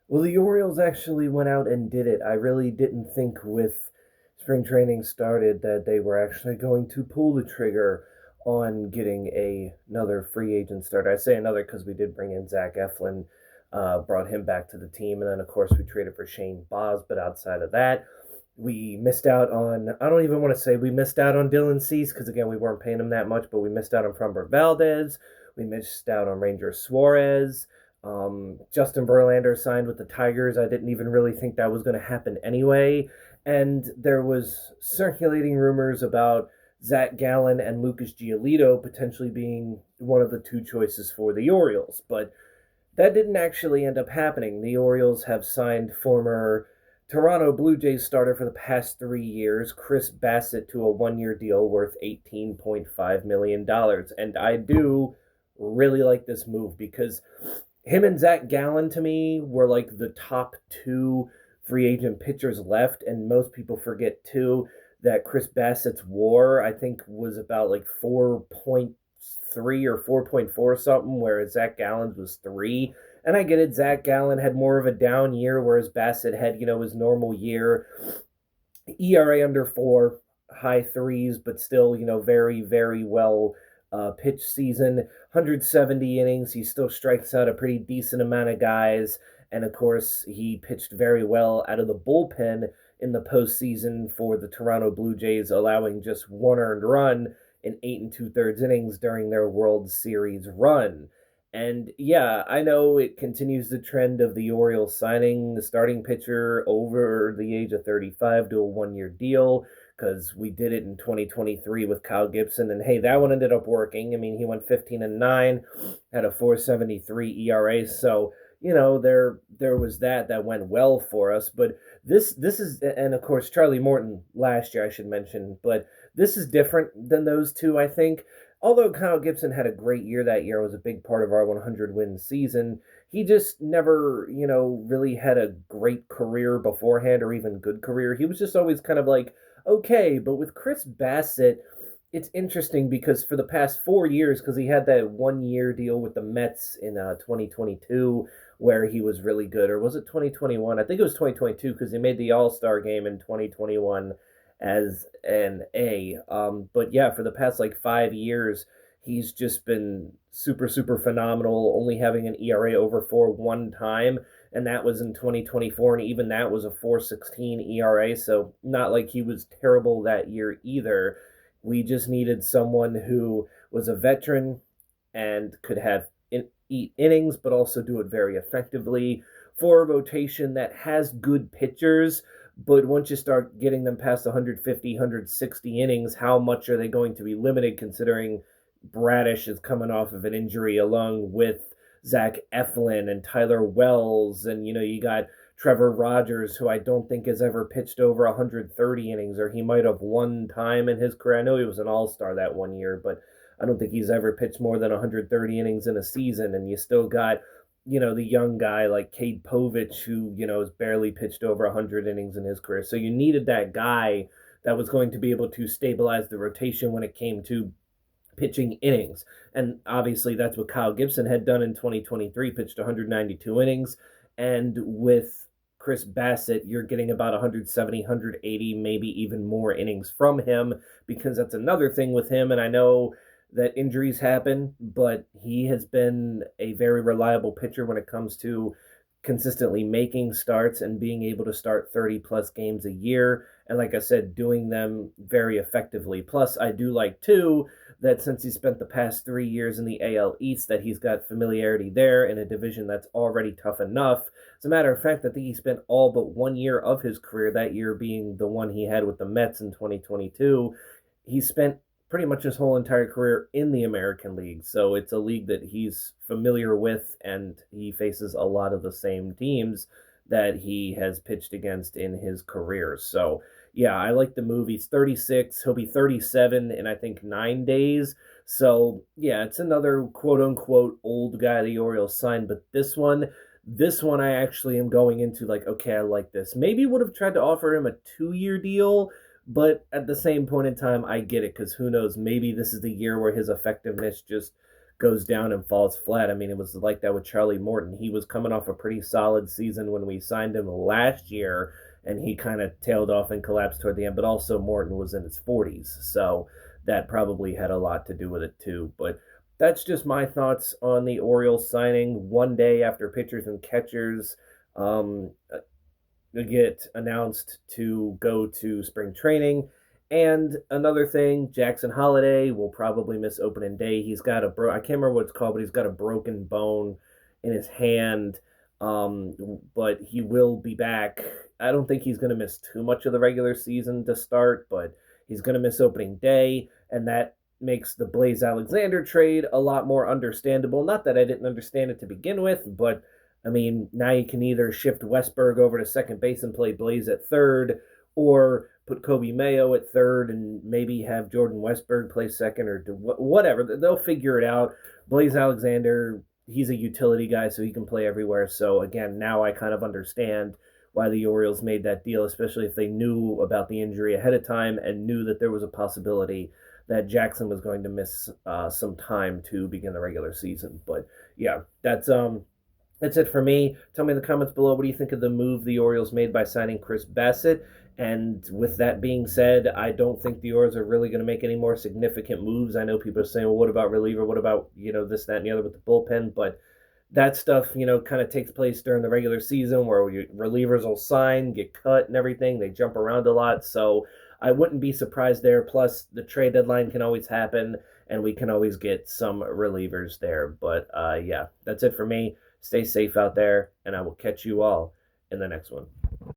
Well, the Orioles actually went out and did it. I really didn't think with spring training started that they were actually going to pull the trigger on getting another free agent starter. I say another because we did bring in Zach Eflin, brought him back to the team, and then of course we traded for Shane Baz. But outside of that, we missed out on. I don't even want to say we missed out on Dylan Cease because again we weren't paying him that much, but we missed out on Framber Valdez. We missed out on Ranger Suarez. Justin Verlander signed with the Tigers. I didn't even really think that was going to happen anyway. And there was circulating rumors about Zac Gallen and Lucas Giolito potentially being one of the two choices for the Orioles. But that didn't actually end up happening. The Orioles have signed former Toronto Blue Jays starter for the past 3 years, Chris Bassitt, to a 1 year deal worth $18.5 million. And I do really like this move because him and Zac Gallen to me were like the top two free agent pitchers left, and most people forget too that Chris Bassett's WAR I think was about like 4.3 or 4.4 something, whereas Zac Gallen's was 3. And I get it, Zac Gallen had more of a down year, whereas Bassitt had his normal year. ERA under 4, high threes, but still very very well pitch season. 170 innings. He still strikes out a pretty decent amount of guys. And of course, he pitched very well out of the bullpen in the postseason for the Toronto Blue Jays, allowing just one earned run in 8 2/3 innings during their World Series run. And yeah, I know it continues the trend of the Orioles signing the starting pitcher over the age of 35 to a 1 year deal because we did it in 2023 with Kyle Gibson. And hey, that one ended up working. I mean, he went 15-9, had a 4.73 ERA. So, there was that went well for us. But this is, and of course, Charlie Morton last year, I should mention, but this is different than those two, I think. Although Kyle Gibson had a great year that year, was a big part of our 100 win season, he just never, really had a great career beforehand or even good career. He was just always kind of like, okay. But with Chris Bassitt, it's interesting because for the past 4 years, because he had that 1 year deal with the Mets in 2022 where he was really good, or was it 2021? I think it was 2022 because he made the All Star game in 2021 as an A. But yeah, for the past like 5 years, he's just been super, super phenomenal, only having an ERA over 4 one time, and that was in 2024, and even that was a 4.16 ERA, so not like he was terrible that year either. We just needed someone who was a veteran and could have eat innings, but also do it very effectively for a rotation that has good pitchers. But once you start getting them past 150, 160 innings, how much are they going to be limited considering Bradish is coming off of an injury along with Zach Eflin and Tyler Wells? And, you got Trevor Rogers, who I don't think has ever pitched over 130 innings, or he might have one time in his career. I know he was an all star that 1 year, but I don't think he's ever pitched more than 130 innings in a season. And you still got the young guy like Cade Povich, who, has barely pitched over 100 innings in his career. So you needed that guy that was going to be able to stabilize the rotation when it came to pitching innings. And obviously, that's what Kyle Gibson had done in 2023, pitched 192 innings. And with Chris Bassitt, you're getting about 170, 180, maybe even more innings from him, because that's another thing with him. And I know that injuries happen, but he has been a very reliable pitcher when it comes to consistently making starts and being able to start 30 plus games a year. And like I said, doing them very effectively. Plus, I do like too that since he spent the past 3 years in the AL East, that he's got familiarity there in a division that's already tough enough. As a matter of fact, I think he spent all but 1 year of his career, that year being the one he had with the Mets in 2022. He spent pretty much his whole entire career in the American League. So it's a league that he's familiar with, and he faces a lot of the same teams that he has pitched against in his career. So, yeah, I like the move. He's 36. He'll be 37 in, I think, 9 days. So, yeah, it's another quote unquote old guy the Orioles signed. But this one I actually am going into like, okay, I like this. Maybe would have tried to offer him a 2 year deal, but at the same point in time, I get it because who knows? Maybe this is the year where his effectiveness just goes down and falls flat. I mean, it was like that with Charlie Morton. He was coming off a pretty solid season when we signed him last year, and he kind of tailed off and collapsed toward the end. But also, Morton was in his 40s, so that probably had a lot to do with it too. But that's just my thoughts on the Orioles signing one day after pitchers and catchers um, get announced to go to spring training. And another thing, Jackson Holiday will probably miss opening day. He's got I can't remember what it's called, but he's got a broken bone in his hand. But he will be back. I don't think he's going to miss too much of the regular season to start, but he's going to miss opening day, and that makes the Blaze Alexander trade a lot more understandable. Not that I didn't understand it to begin with, but I mean, now you can either shift Westberg over to second base and play Blaze at third, or put Kobe Mayo at third and maybe have Jordan Westberg play second, or do whatever. They'll figure it out. Blaze Alexander, he's a utility guy, so he can play everywhere. So again, now I kind of understand why the Orioles made that deal, especially if they knew about the injury ahead of time and knew that there was a possibility that Jackson was going to miss some time to begin the regular season. But yeah, that's it for me. Tell me in the comments below, what do you think of the move the Orioles made by signing Chris Bassitt? And with that being said, I don't think the Orioles are really going to make any more significant moves. I know people are saying, well, what about reliever? What about, this, that, and the other with the bullpen? But that stuff, kind of takes place during the regular season where relievers will sign, get cut, and everything. They jump around a lot. So I wouldn't be surprised there. Plus, the trade deadline can always happen, and we can always get some relievers there. But yeah, that's it for me. Stay safe out there, and I will catch you all in the next one.